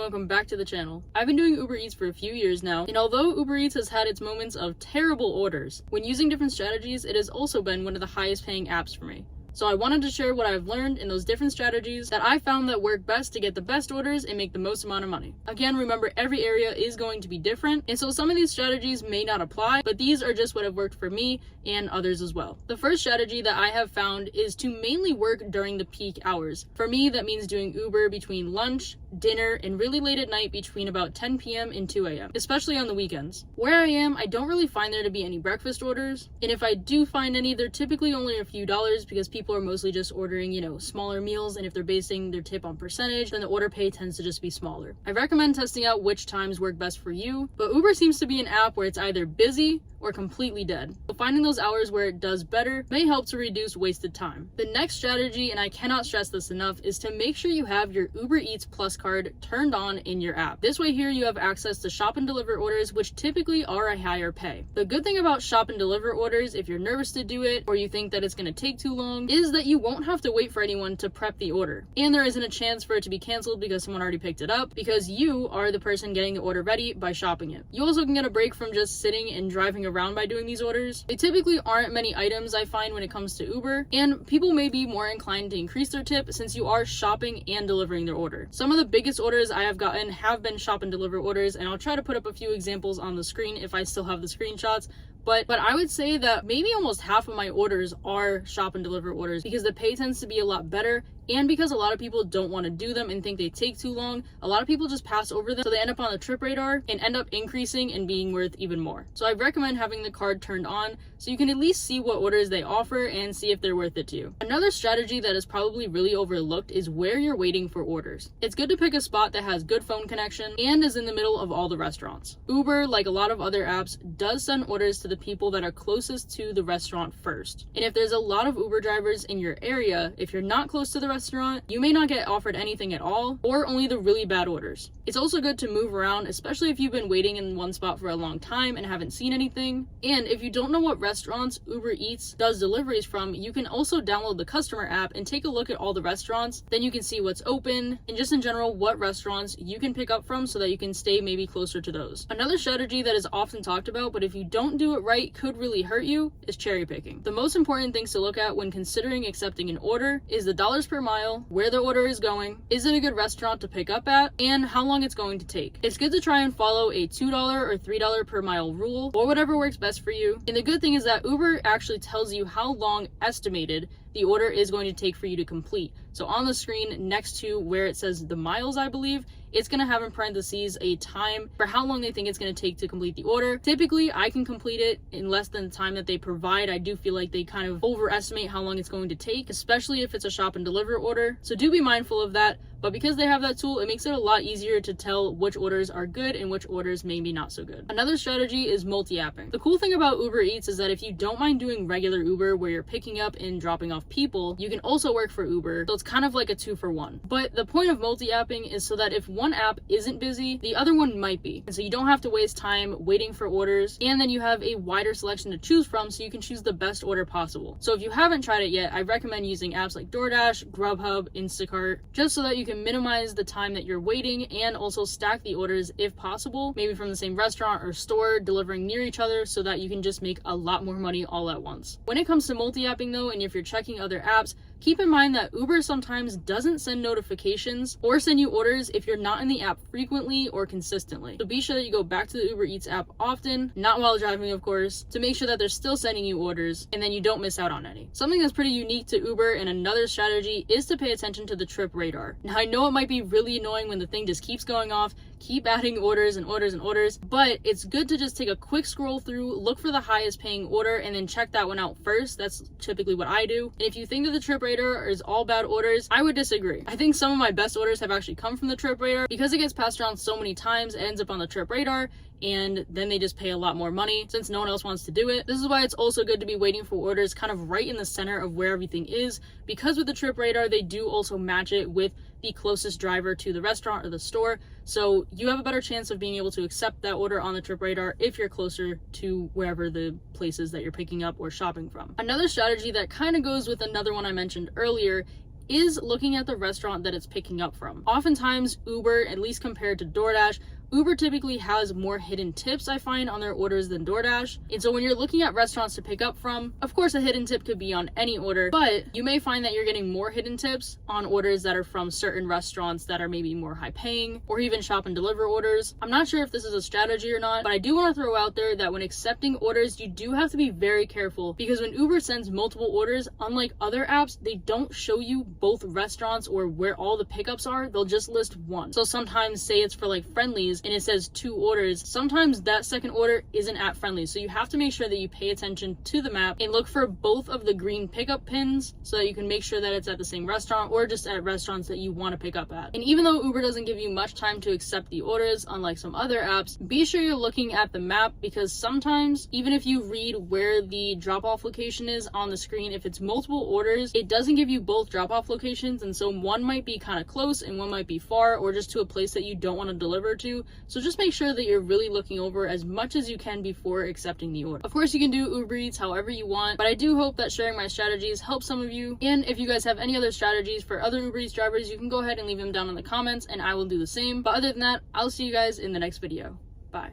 welcome back to the channel. I've been doing Uber Eats for a few years now, and although Uber Eats has had its moments of terrible orders, when using different strategies, it has also been one of the highest paying apps for me. So I wanted to share what I've learned in those different strategies that I found that work best to get the best orders and make the most amount of money. Again, remember every area is going to be different, and so some of these strategies may not apply, but these are just what have worked for me and others as well. The first strategy that I have found is to mainly work during the peak hours. For me, that means doing Uber between lunch, dinner, and really late at night between about 10 p.m. and 2 a.m., especially on the weekends. Where I am, I don't really find there to be any breakfast orders, and if I do find any, they're typically only a few dollars because people are mostly just ordering, smaller meals, and if they're basing their tip on percentage, then the order pay tends to just be smaller. I recommend testing out which times work best for you, but Uber seems to be an app where it's either busy or completely dead. So finding those hours where it does better may help to reduce wasted time. The next strategy, and I cannot stress this enough, is to make sure you have your Uber Eats Plus card turned on in your app. This way here you have access to shop and deliver orders, which typically are a higher pay. The good thing about shop and deliver orders, if you're nervous to do it or you think that it's going to take too long, is that you won't have to wait for anyone to prep the order. And there isn't a chance for it to be canceled because someone already picked it up, because you are the person getting the order ready by shopping it. You also can get a break from just sitting and driving around by doing these orders. They typically aren't many items I find when it comes to Uber, and people may be more inclined to increase their tip since you are shopping and delivering their order. Some of the biggest orders I have gotten have been shop and deliver orders, and I'll try to put up a few examples on the screen if I still have the screenshots. But I would say that maybe almost half of my orders are shop and deliver orders because the pay tends to be a lot better, and because a lot of people don't want to do them and think they take too long, a lot of people just pass over them, so they end up on the trip radar and end up increasing and being worth even more. So I recommend having the card turned on so you can at least see what orders they offer and see if they're worth it to you. Another strategy that is probably really overlooked is where you're waiting for orders. It's good to pick a spot that has good phone connection and is in the middle of all the restaurants. Uber, like a lot of other apps, does send orders to the people that are closest to the restaurant first. And if there's a lot of Uber drivers in your area, if you're not close to the restaurant, you may not get offered anything at all, or only the really bad orders. It's also good to move around, especially if you've been waiting in one spot for a long time and haven't seen anything. And if you don't know what restaurants Uber Eats does deliveries from, you can also download the customer app and take a look at all the restaurants. Then you can see what's open and just in general what restaurants you can pick up from so that you can stay maybe closer to those. Another strategy that is often talked about, but if you don't do it right, could really hurt you, is cherry picking. The most important things to look at when considering accepting an order is the dollars per mile, where the order is going, is it a good restaurant to pick up at, and how long it's going to take. It's good to try and follow a $2 or $3 per mile rule, or whatever works best for you. And the good thing is that Uber actually tells you how long estimated the order is going to take for you to complete. So on the screen next to where it says the miles, I believe, it's going to have in parentheses a time for how long they think it's going to take to complete the order. Typically, I can complete it in less than the time that they provide. I do feel like they kind of overestimate how long it's going to take, especially if it's a shop and deliver order. So do be mindful of that. But because they have that tool, it makes it a lot easier to tell which orders are good and which orders may be not so good. Another strategy is multi-apping. The cool thing about Uber Eats is that if you don't mind doing regular Uber where you're picking up and dropping off people, you can also work for Uber. So it's kind of like a 2-for-1. But the point of multi-apping is so that if one app isn't busy, the other one might be. And so you don't have to waste time waiting for orders, and then you have a wider selection to choose from so you can choose the best order possible. So if you haven't tried it yet, I recommend using apps like DoorDash, Grubhub, Instacart, just so that you can minimize the time that you're waiting and also stack the orders if possible, maybe from the same restaurant or store, delivering near each other so that you can just make a lot more money all at once. When it comes to multi-apping though, and if you're checking other apps, keep in mind that Uber sometimes doesn't send notifications or send you orders if you're not in the app frequently or consistently. So be sure that you go back to the Uber Eats app often, not while driving of course, to make sure that they're still sending you orders and then you don't miss out on any. Something that's pretty unique to Uber and another strategy is to pay attention to the trip radar. Now I know it might be really annoying when the thing just keeps going off, keep adding orders and orders and orders, but it's good to just take a quick scroll through, look for the highest paying order, and then check that one out first. That's typically what I do. And if you think that the trip radar is all bad orders, I would disagree. I think some of my best orders have actually come from the trip radar because it gets passed around so many times, it ends up on the trip radar, and then they just pay a lot more money since no one else wants to do it. This is why it's also good to be waiting for orders kind of right in the center of where everything is, because with the trip radar, they do also match it with the closest driver to the restaurant or the store. So you have a better chance of being able to accept that order on the trip radar if you're closer to wherever the places that you're picking up or shopping from. Another strategy that kind of goes with another one I mentioned earlier is looking at the restaurant that it's picking up from. Oftentimes, Uber, at least compared to DoorDash, Uber typically has more hidden tips, I find, on their orders than DoorDash. And so when you're looking at restaurants to pick up from, of course a hidden tip could be on any order, but you may find that you're getting more hidden tips on orders that are from certain restaurants that are maybe more high paying, or even shop and deliver orders. I'm not sure if this is a strategy or not, but I do want to throw out there that when accepting orders, you do have to be very careful, because when Uber sends multiple orders, unlike other apps, they don't show you both restaurants or where all the pickups are. They'll just list one. So sometimes, say it's for like Friendly's and it says 2 orders, sometimes that second order isn't at Friendly's. So you have to make sure that you pay attention to the map and look for both of the green pickup pins so that you can make sure that it's at the same restaurant or just at restaurants that you want to pick up at. And even though Uber doesn't give you much time to accept the orders, unlike some other apps, be sure you're looking at the map, because sometimes even if you read where the drop-off location is on the screen, if it's multiple orders, it doesn't give you both drop-off locations, and so one might be kind of close and one might be far, or just to a place that you don't want to deliver to. So just make sure that you're really looking over as much as you can before accepting the order. Of course, you can do Uber Eats however you want, but I do hope that sharing my strategies helps some of you. And if you guys have any other strategies for other Uber Eats drivers, you can go ahead and leave them down in the comments and I will do the same. But other than that, I'll see you guys in the next video. Bye.